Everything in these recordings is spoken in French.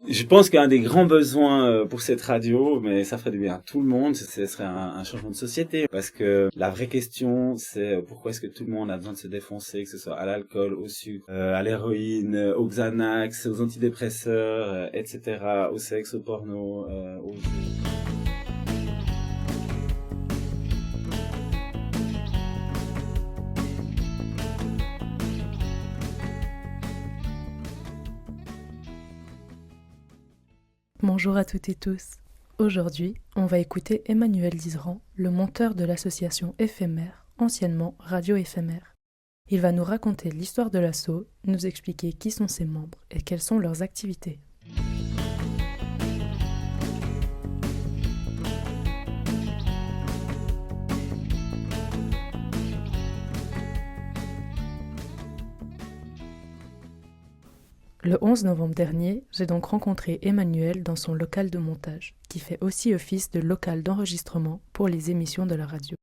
Je pense qu'un des grands besoins pour cette radio, mais ça ferait du bien à tout le monde, ce serait un changement de société. Parce que la vraie question, c'est pourquoi est-ce que tout le monde a besoin de se défoncer, que ce soit à l'alcool, au sucre, à l'héroïne, au Xanax, aux antidépresseurs, etc., au sexe, au porno, aux jeux. Bonjour à toutes et tous. Aujourd'hui, on va écouter Emmanuel Dizeran, le monteur de l'association Éphémère, anciennement Radio Éphémère. Il va nous raconter l'histoire de l'asso, nous expliquer qui sont ses membres et quelles sont leurs activités. Le 11 novembre dernier, j'ai donc rencontré Emmanuel dans son local de montage, qui fait aussi office de local d'enregistrement pour les émissions de la radio.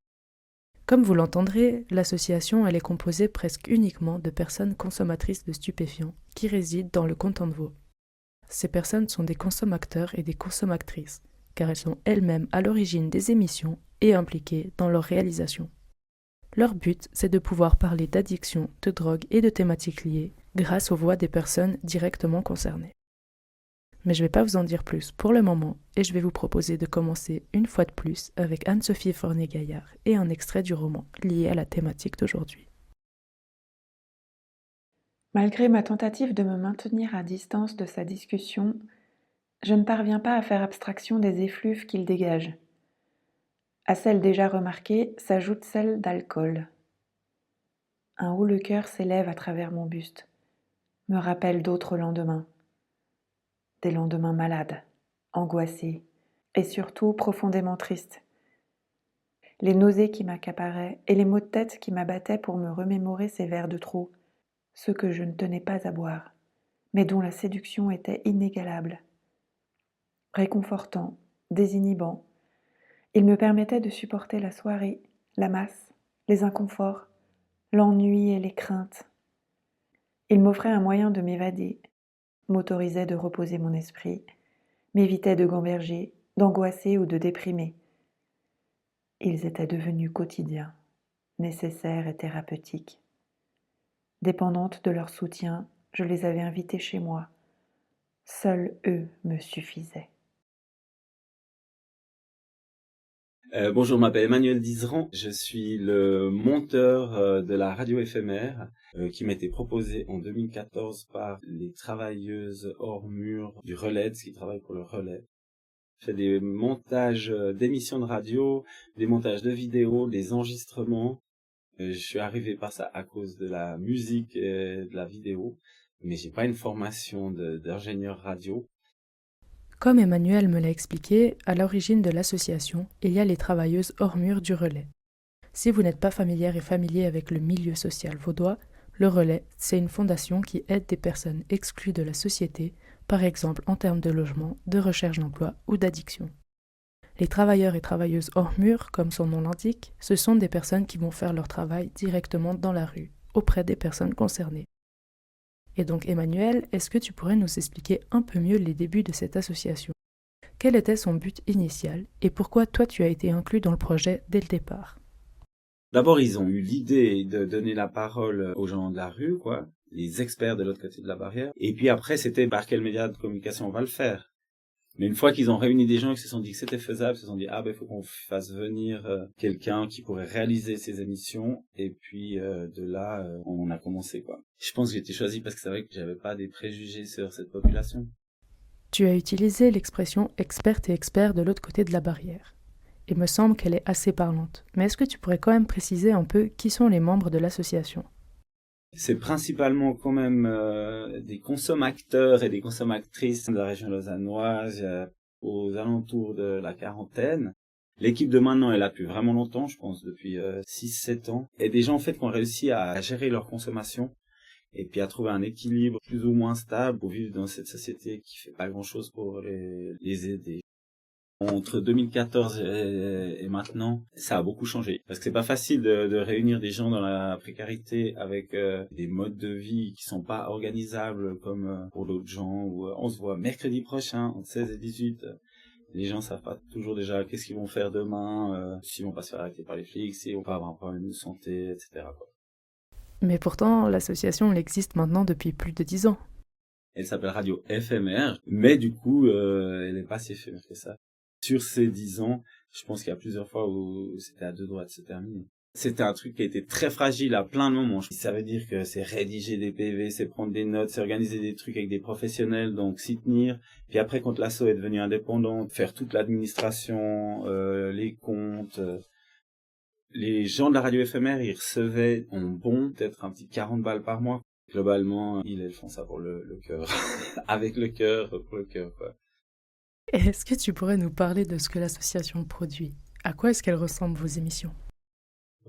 Comme vous l'entendrez, l'association elle est composée presque uniquement de personnes consommatrices de stupéfiants qui résident dans le canton de Vaud. Ces personnes sont des consommateurs et des consommatrices, car elles sont elles-mêmes à l'origine des émissions et impliquées dans leur réalisation. Leur but, c'est de pouvoir parler d'addiction, de drogue et de thématiques liées grâce aux voix des personnes directement concernées. Mais je ne vais pas vous en dire plus pour le moment et je vais vous proposer de commencer une fois de plus avec Anne-Sophie Fornet-Gaillard et un extrait du roman lié à la thématique d'aujourd'hui. Malgré ma tentative de me maintenir à distance de sa discussion, je ne parviens pas à faire abstraction des effluves qu'il dégage. À celles déjà remarquées s'ajoute celle d'alcool. Un haut le cœur s'élève à travers mon buste, me rappelle d'autres lendemains. Des lendemains malades, angoissés et surtout profondément tristes. Les nausées qui m'accaparaient et les maux de tête qui m'abattaient pour me remémorer ces verres de trop, ceux que je ne tenais pas à boire, mais dont la séduction était inégalable. Réconfortant, désinhibant, il me permettait de supporter la soirée, la masse, les inconforts, l'ennui et les craintes. Il m'offrait un moyen de m'évader, m'autorisait de reposer mon esprit, m'évitait de gamberger, d'angoisser ou de déprimer. Ils étaient devenus quotidiens, nécessaires et thérapeutiques. Dépendante de leur soutien, je les avais invités chez moi. Seuls eux me suffisaient. Bonjour, je m'appelle Emmanuel Dizeran, je suis le monteur de la radio éphémère qui m'a été proposée en 2014 par les travailleuses hors mur du Relais, qui travaillent pour le Relais. Je fais des montages d'émissions de radio, des montages de vidéos, des enregistrements. Je suis arrivé par ça à cause de la musique et de la vidéo, mais j'ai pas une formation d'ingénieur radio. Comme Emmanuel me l'a expliqué, à l'origine de l'association, il y a les travailleuses hors mur du Relais. Si vous n'êtes pas familière et familier avec le milieu social vaudois, le Relais, c'est une fondation qui aide des personnes exclues de la société, par exemple en termes de logement, de recherche d'emploi ou d'addiction. Les travailleurs et travailleuses hors mur, comme son nom l'indique, ce sont des personnes qui vont faire leur travail directement dans la rue, auprès des personnes concernées. Et donc Emmanuel, est-ce que tu pourrais nous expliquer un peu mieux les débuts de cette association ? Quel était son but initial et pourquoi toi tu as été inclus dans le projet dès le départ ? D'abord, ils ont eu l'idée de donner la parole aux gens de la rue, quoi, les experts de l'autre côté de la barrière. Et puis après, c'était par quel média de communication on va le faire. Mais une fois qu'ils ont réuni des gens et qu'ils se sont dit que c'était faisable, ils se sont dit il faut qu'on fasse venir quelqu'un qui pourrait réaliser ces émissions. Et puis de là, on a commencé, quoi. Je pense que j'ai été choisi parce que c'est vrai que j'avais pas des préjugés sur cette population. Tu as utilisé l'expression experte et expert de l'autre côté de la barrière. Il me semble qu'elle est assez parlante. Mais est-ce que tu pourrais quand même préciser un peu qui sont les membres de l'association ? C'est principalement quand même des consommateurs et des consommatrices de la région lausannoise aux alentours de la quarantaine. L'équipe de maintenant est là depuis vraiment longtemps, je pense depuis 6-7 ans. Et des gens en fait qui ont réussi à gérer leur consommation et puis à trouver un équilibre plus ou moins stable pour vivre dans cette société qui fait pas grand-chose pour les aider. Entre 2014 et maintenant, ça a beaucoup changé. Parce que c'est pas facile de réunir des gens dans la précarité avec des modes de vie qui sont pas organisables comme pour d'autres gens. Où on se voit mercredi prochain, entre 16 et 18. Les gens savent pas toujours déjà qu'est-ce qu'ils vont faire demain, s'ils vont pas se faire arrêter par les flics, s'ils vont pas avoir un problème de santé, etc. quoi. Mais pourtant, l'association elle existe maintenant depuis plus de 10 ans. Elle s'appelle Radio Éphémère, mais du coup, elle est pas si éphémère que ça. Sur ces 10 ans, je pense qu'il y a plusieurs fois où c'était à deux doigts de se terminer. C'était un truc qui a été très fragile à plein de moments. Ça veut dire que c'est rédiger des PV, c'est prendre des notes, c'est organiser des trucs avec des professionnels, donc s'y tenir. Puis après, quand l'asso est devenue indépendante, faire toute l'administration, les comptes. Les gens de la radio éphémère, ils recevaient en bon peut-être un petit 40 balles par mois. Globalement, ils font ça pour le cœur. Avec le cœur, pour le cœur, quoi. Est-ce que tu pourrais nous parler de ce que l'association produit? À quoi est-ce qu'elles ressemblent vos émissions?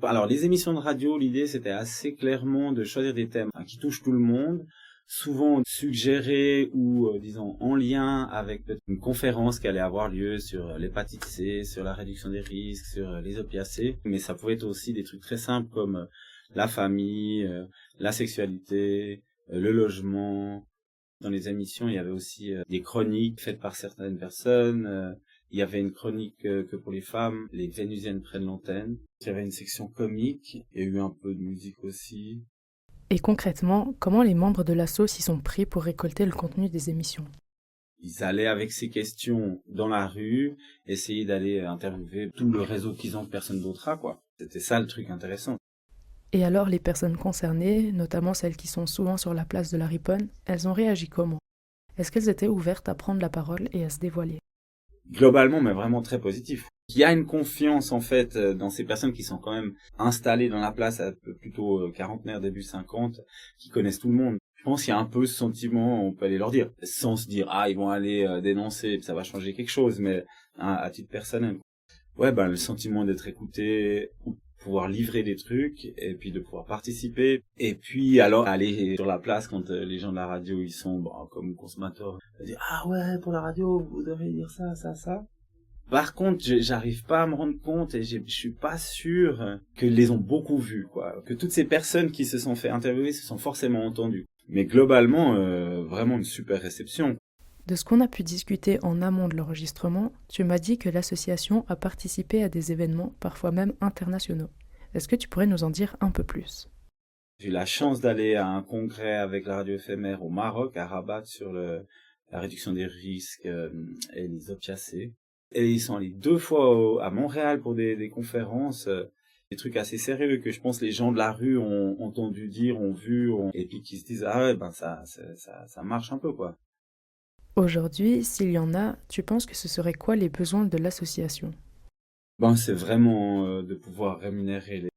Alors, les émissions de radio, l'idée, c'était assez clairement de choisir des thèmes qui touchent tout le monde, souvent suggérés ou, disons, en lien avec peut-être une conférence qui allait avoir lieu sur l'hépatite C, sur la réduction des risques, sur les opiacés. Mais ça pouvait être aussi des trucs très simples comme la famille, la sexualité, le logement. Dans les émissions, il y avait aussi des chroniques faites par certaines personnes. Il y avait une chronique que pour les femmes, les Vénusiennes prennent l'antenne. Il y avait une section comique, il y a eu un peu de musique aussi. Et concrètement, comment les membres de l'asso s'y sont pris pour récolter le contenu des émissions? Ils allaient avec ces questions dans la rue, essayer d'aller interviewer tout le réseau qu'ils ont que personne d'autre a, quoi. C'était ça le truc intéressant. Et alors les personnes concernées, notamment celles qui sont souvent sur la place de la Riponne, elles ont réagi comment? Est-ce qu'elles étaient ouvertes à prendre la parole et à se dévoiler? Globalement, mais vraiment très positif. Il y a une confiance, en fait, dans ces personnes qui sont quand même installées dans la place, plutôt quarantenaire, début 50, qui connaissent tout le monde. Je pense qu'il y a un peu ce sentiment, on peut aller leur dire, sans se dire, ils vont aller dénoncer, ça va changer quelque chose, mais à titre personnel. Ouais, le sentiment d'être écouté, pouvoir livrer des trucs, et puis de pouvoir participer, et puis alors aller sur la place quand les gens de la radio, ils sont comme consommateurs, dire ouais, pour la radio, vous devez dire ça, ça, ça. Par contre, j'arrive pas à me rendre compte, et je suis pas sûr que les ont beaucoup vus, quoi. Que toutes ces personnes qui se sont fait interviewer se sont forcément entendues. Mais globalement, vraiment une super réception. De ce qu'on a pu discuter en amont de l'enregistrement, tu m'as dit que l'association a participé à des événements, parfois même internationaux. Est-ce que tu pourrais nous en dire un peu plus? J'ai eu la chance d'aller à un congrès avec la radio éphémère au Maroc, à Rabat, sur la réduction des risques et les opiacés. Et ils sont allés 2 fois à Montréal pour des conférences, des trucs assez sérieux que je pense les gens de la rue ont entendu dire, ont vu, et puis qui se disent ça marche un peu, quoi. Aujourd'hui, s'il y en a, tu penses que ce seraient quoi les besoins de l'association? C'est vraiment de pouvoir rémunérer les...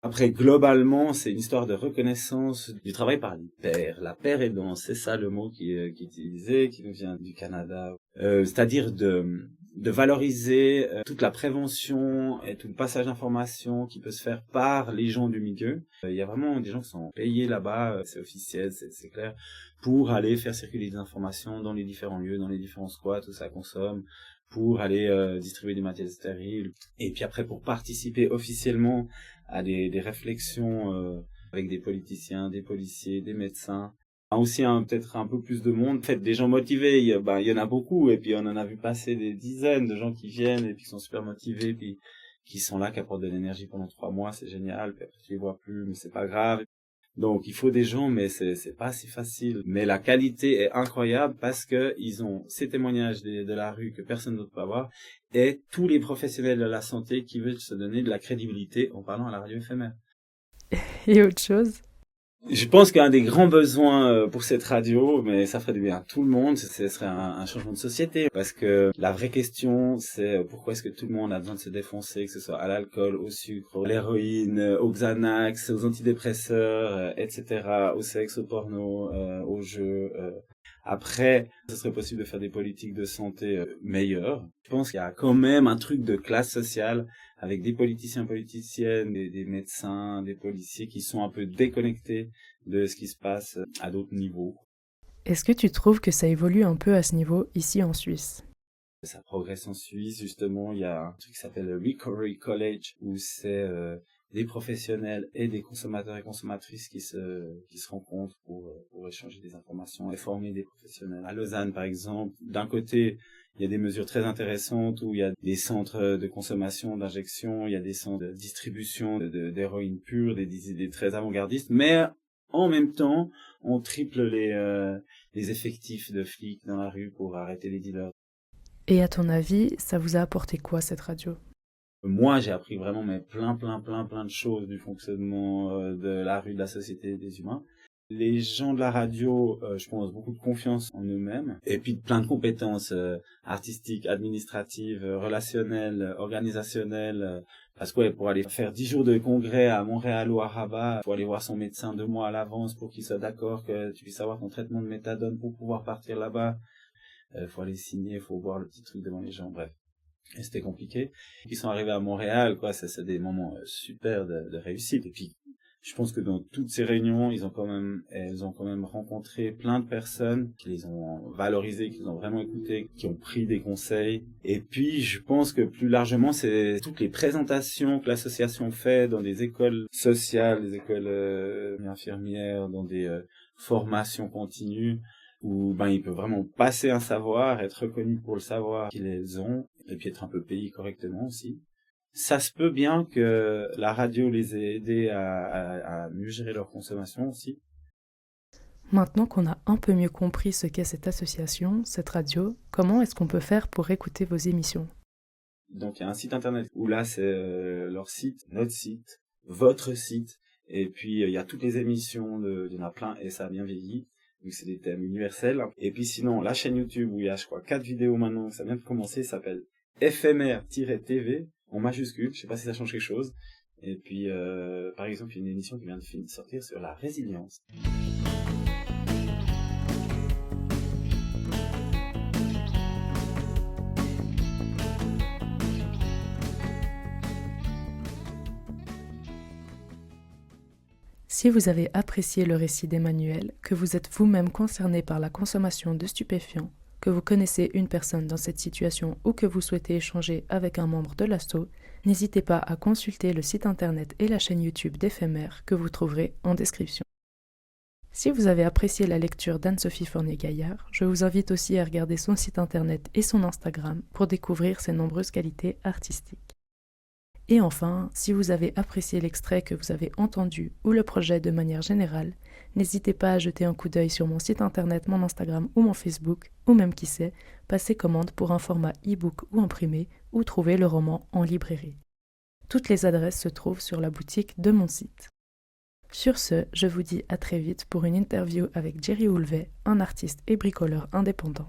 Après, globalement, c'est une histoire de reconnaissance du travail par les pairs. La paire aidance, c'est ça le mot qui est utilisé, qui nous vient du Canada. C'est-à-dire de valoriser toute la prévention et tout le passage d'informations qui peut se faire par les gens du milieu. Il y a vraiment des gens qui sont payés là-bas, c'est officiel, c'est clair, pour aller faire circuler des informations dans les différents lieux, dans les différents squats où ça consomme, pour aller distribuer des matériels stériles, et puis après pour participer officiellement à des réflexions avec des politiciens, des policiers, des médecins. Aussi peut-être un peu plus de monde. En fait, des gens motivés, il y en a beaucoup, et puis on en a vu passer des dizaines de gens qui viennent et puis qui sont super motivés, puis qui sont là, qui apportent de l'énergie pendant 3 mois, c'est génial, puis après tu les vois plus, mais c'est pas grave. Donc il faut des gens, mais c'est pas si facile. Mais la qualité est incroyable parce que ils ont ces témoignages de la rue que personne d'autre peut avoir, et tous les professionnels de la santé qui veulent se donner de la crédibilité en parlant à la radio éphémère. Et autre chose? Je pense qu'un des grands besoins pour cette radio, mais ça ferait du bien à tout le monde, ce serait un changement de société. Parce que la vraie question, c'est pourquoi est-ce que tout le monde a besoin de se défoncer, que ce soit à l'alcool, au sucre, à l'héroïne, aux Xanax, aux antidépresseurs, etc., au sexe, au porno, aux jeux. Après, ce serait possible de faire des politiques de santé meilleures. Je pense qu'il y a quand même un truc de classe sociale avec des politiciens, politiciennes, des médecins, des policiers qui sont un peu déconnectés de ce qui se passe à d'autres niveaux. Est-ce que tu trouves que ça évolue un peu à ce niveau ici en Suisse? Ça progresse en Suisse, justement, il y a un truc qui s'appelle le Recovery College, où c'est des professionnels et des consommateurs et consommatrices qui se rencontrent pour échanger des informations et former des professionnels. À Lausanne, par exemple, d'un côté, il y a des mesures très intéressantes où il y a des centres de consommation, d'injection, il y a des centres de distribution d'héroïne pure, des idées très avant-gardistes, mais en même temps, on triple les effectifs de flics dans la rue pour arrêter les dealers. Et à ton avis, ça vous a apporté quoi cette radio ? Moi, j'ai appris vraiment plein de choses du fonctionnement de la rue, de la société, des humains. Les gens de la radio, je pense, beaucoup de confiance en eux-mêmes, et puis plein de compétences artistiques, administratives, relationnelles, organisationnelles. Parce que pour aller faire 10 jours de congrès à Montréal ou à Rabat, faut aller voir son médecin 2 mois à l'avance pour qu'il soit d'accord que tu puisses avoir ton traitement de méthadone pour pouvoir partir là-bas. Faut aller signer, faut voir le petit truc devant les gens, bref. Et c'était compliqué. Ils sont arrivés à Montréal, quoi, c'est des moments super de réussite. Et puis, je pense que dans toutes ces réunions, elles ont quand même rencontré plein de personnes qui les ont valorisées, qui les ont vraiment écoutées, qui ont pris des conseils. Et puis, je pense que plus largement, c'est toutes les présentations que l'association fait dans des écoles sociales, des écoles infirmières, dans des formations continues, où ils peuvent vraiment passer un savoir, être reconnus pour le savoir qu'ils ont, et puis être un peu payés correctement aussi. Ça se peut bien que la radio les ait aidés à mieux gérer leur consommation aussi. Maintenant qu'on a un peu mieux compris ce qu'est cette association, cette radio, comment est-ce qu'on peut faire pour écouter vos émissions ? Donc il y a un site internet où là c'est leur site, notre site, votre site, et puis il y a toutes les émissions, il y en a plein et ça a bien vieilli. Donc c'est des thèmes universels. Et puis sinon, la chaîne YouTube où il y a, je crois, 4 vidéos maintenant, ça vient de commencer, ça s'appelle FMR-TV, en majuscule, je sais pas si ça change quelque chose. Et puis, par exemple, il y a une émission qui vient de sortir sur la résilience. Si vous avez apprécié le récit d'Emmanuel, que vous êtes vous-même concerné par la consommation de stupéfiants, que vous connaissez une personne dans cette situation ou que vous souhaitez échanger avec un membre de l'asso, n'hésitez pas à consulter le site internet et la chaîne YouTube d'Éphémère que vous trouverez en description. Si vous avez apprécié la lecture d'Anne-Sophie Fournier-Gaillard, je vous invite aussi à regarder son site internet et son Instagram pour découvrir ses nombreuses qualités artistiques. Et enfin, si vous avez apprécié l'extrait que vous avez entendu ou le projet de manière générale, n'hésitez pas à jeter un coup d'œil sur mon site internet, mon Instagram ou mon Facebook, ou même qui sait, passer commande pour un format e-book ou imprimé, ou trouver le roman en librairie. Toutes les adresses se trouvent sur la boutique de mon site. Sur ce, je vous dis à très vite pour une interview avec Jerry Houlvet, un artiste et bricoleur indépendant.